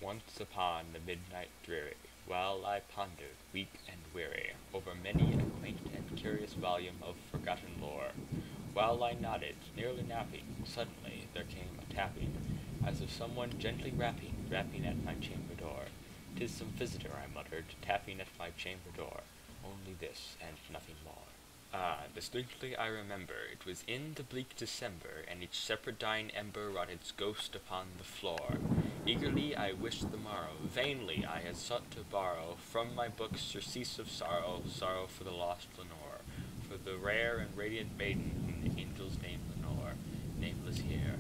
Once upon the midnight dreary, while I pondered, weak and weary, over many a quaint and curious volume of forgotten lore, while I nodded, nearly napping, suddenly there came a tapping, as of someone gently rapping at my chamber door. "'Tis some visitor," I muttered, "tapping at my chamber door. Only this, and nothing more." Ah, distinctly I remember, it was in the bleak December, and each separate dying ember wrought its ghost upon the floor. Eagerly I wished the morrow, vainly I had sought to borrow from my books surcease of sorrow, sorrow for the lost Lenore, for the rare and radiant maiden whom the angels name Lenore, nameless here,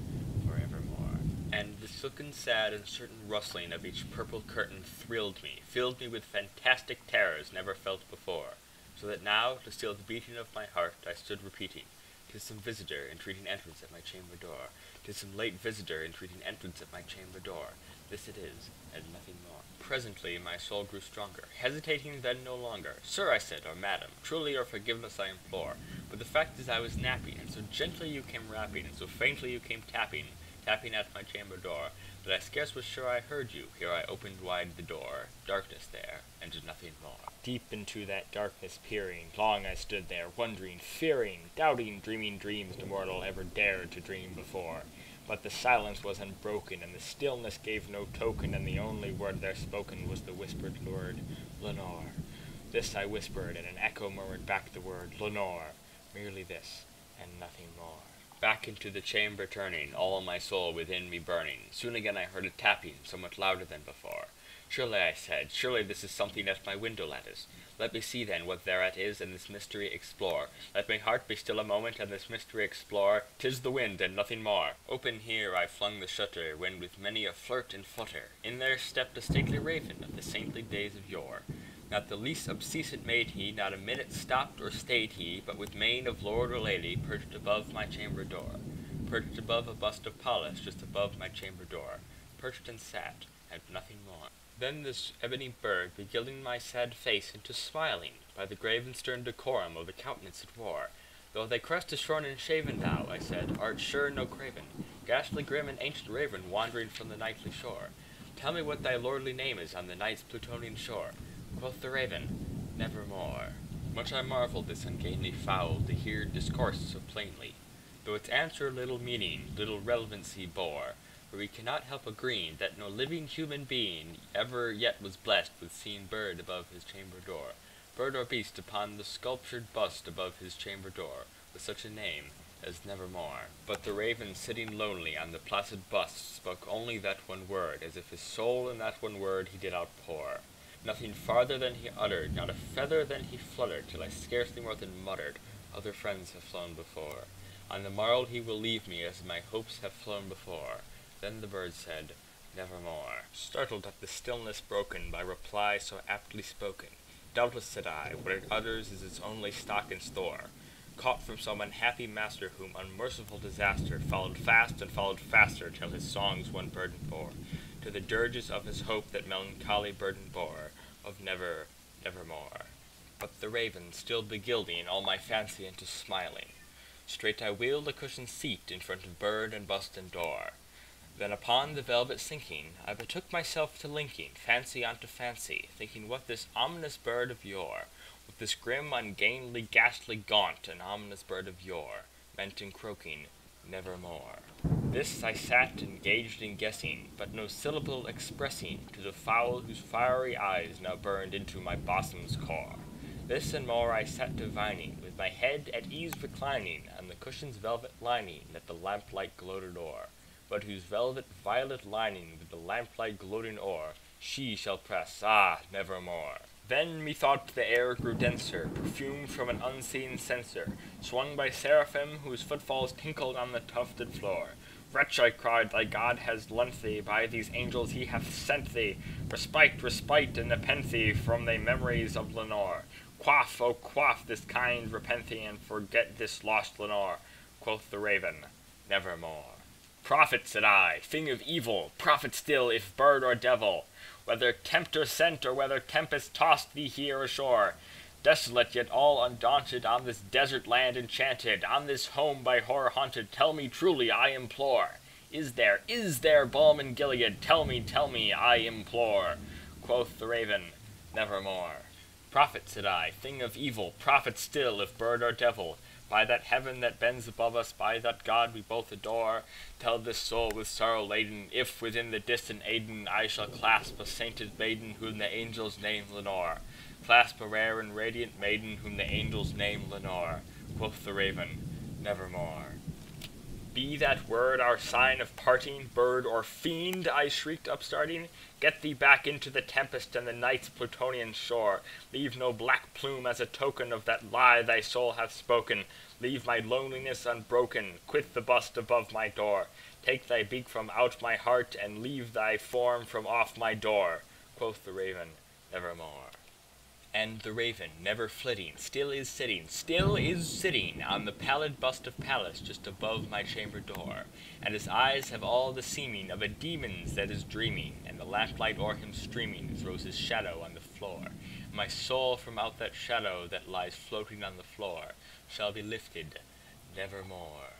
forevermore. And the silken sad and certain rustling of each purple curtain thrilled me, filled me with fantastic terrors never felt before, so that now, to still the beating of my heart, I stood repeating, "'Tis some visitor entreating entrance at my chamber door. 'Tis some late visitor entreating entrance at my chamber door. This it is, and nothing more." Presently my soul grew stronger, hesitating then no longer. "Sir," I said, "or madam, truly your forgiveness I implore, but the fact is I was napping, and so gently you came rapping, and so faintly you came tapping at my chamber door, that I scarce was sure I heard you. Here I opened wide the door, darkness there, and nothing more." Deep into that darkness peering, long I stood there, wondering, fearing, doubting, dreaming dreams no mortal ever dared to dream before. But the silence was unbroken, and the stillness gave no token, and the only word there spoken was the whispered word, "Lenore." This I whispered, and an echo murmured back the word, "Lenore." Merely this, and nothing more. Back into the chamber turning, all my soul within me burning, soon again I heard a tapping, somewhat louder than before. "Surely," I said, "surely this is something at my window lattice. Let me see then what thereat is, and this mystery explore. Let my heart be still a moment, and this mystery explore. 'Tis the wind, and nothing more." Open here I flung the shutter, when with many a flirt and flutter, in there stepped a stately raven of the saintly days of yore. Not the least obscene made he, not a minute stopped or stayed he, but with mane of lord or lady, perched above my chamber door. Perched above a bust of Pallas, just above my chamber door. Perched and sat, and nothing more. Then this ebony bird, begilding my sad face into smiling, by the grave and stern decorum of the countenance it wore. "Though thy crest is shorn and shaven, thou," I said, "art sure no craven, ghastly grim and ancient raven, wandering from the nightly shore. Tell me what thy lordly name is on the night's Plutonian shore." Quoth the raven, "Nevermore." Much I marvelled this ungainly fowl to hear discourse so plainly, though its answer little meaning, little relevancy bore, for we cannot help agreeing that no living human being ever yet was blessed with seeing bird above his chamber door, bird or beast upon the sculptured bust above his chamber door, with such a name as Nevermore. But the raven, sitting lonely on the placid bust, spoke only that one word, as if his soul in that one word he did outpour. Nothing farther than he uttered, not a feather than he fluttered, till I scarcely more than muttered, "Other friends have flown before. On the morrow he will leave me, as my hopes have flown before." Then the bird said, "Nevermore." Startled at the stillness broken by reply so aptly spoken, "Doubtless," said I, "what it utters is its only stock and store, caught from some unhappy master whom unmerciful disaster followed fast and followed faster, till his songs one burden bore, to the dirges of his hope that melancholy burden bore, of never, nevermore." But the raven, still begilding all my fancy into smiling, straight I wheeled a cushioned seat in front of bird and bust and door. Then upon the velvet sinking, I betook myself to linking fancy unto fancy, thinking what this ominous bird of yore, with this grim, ungainly, ghastly, gaunt, and ominous bird of yore, meant in croaking, "Nevermore." This I sat engaged in guessing, but no syllable expressing to the fowl whose fiery eyes now burned into my bosom's core. This and more I sat divining, with my head at ease reclining on the cushion's velvet lining that the lamplight gloated o'er, but whose velvet violet lining with the lamplight gloating o'er she shall press, ah, nevermore. Then methought the air grew denser, perfumed from an unseen censer, swung by seraphim whose footfalls tinkled on the tufted floor. "Wretch," I cried, "thy God has lent thee, by these angels he hath sent thee, respite, respite, and nepenthe from thy memories of Lenore. Quaff, oh quaff this kind repenthe, and forget this lost Lenore." Quoth the raven, "Nevermore." "Prophet," said I, "thing of evil, prophet still, if bird or devil, whether tempter sent or whether tempest tossed thee here ashore, desolate yet all undaunted, on this desert land enchanted, on this home by horror haunted, tell me truly, I implore, Is there balm in Gilead? Tell me, I implore. Quoth the raven, Nevermore. Prophet, said I, thing of evil, prophet still, if bird or devil, by that heaven that bends above us, by that God we both adore, tell this soul with sorrow laden, if within the distant Aidenn I shall clasp a sainted maiden whom the angels name Lenore. Clasp a rare and radiant maiden whom the angels name Lenore. Quoth the raven, Nevermore. Be that word our sign of parting, bird or fiend, I shrieked upstarting. Get thee back into the tempest and the night's Plutonian shore. Leave no black plume as a token of that lie thy soul hath spoken. Leave my loneliness unbroken, quit the bust above my door. Take thy beak from out my heart, and leave thy form from off my door. Quoth the raven, Nevermore. And the raven, never flitting, still is sitting on the pallid bust of Pallas just above my chamber door, and his eyes have all the seeming of a demon's that is dreaming, and the lamplight o'er him streaming throws his shadow on the floor. And my soul from out that shadow that lies floating on the floor shall be lifted nevermore.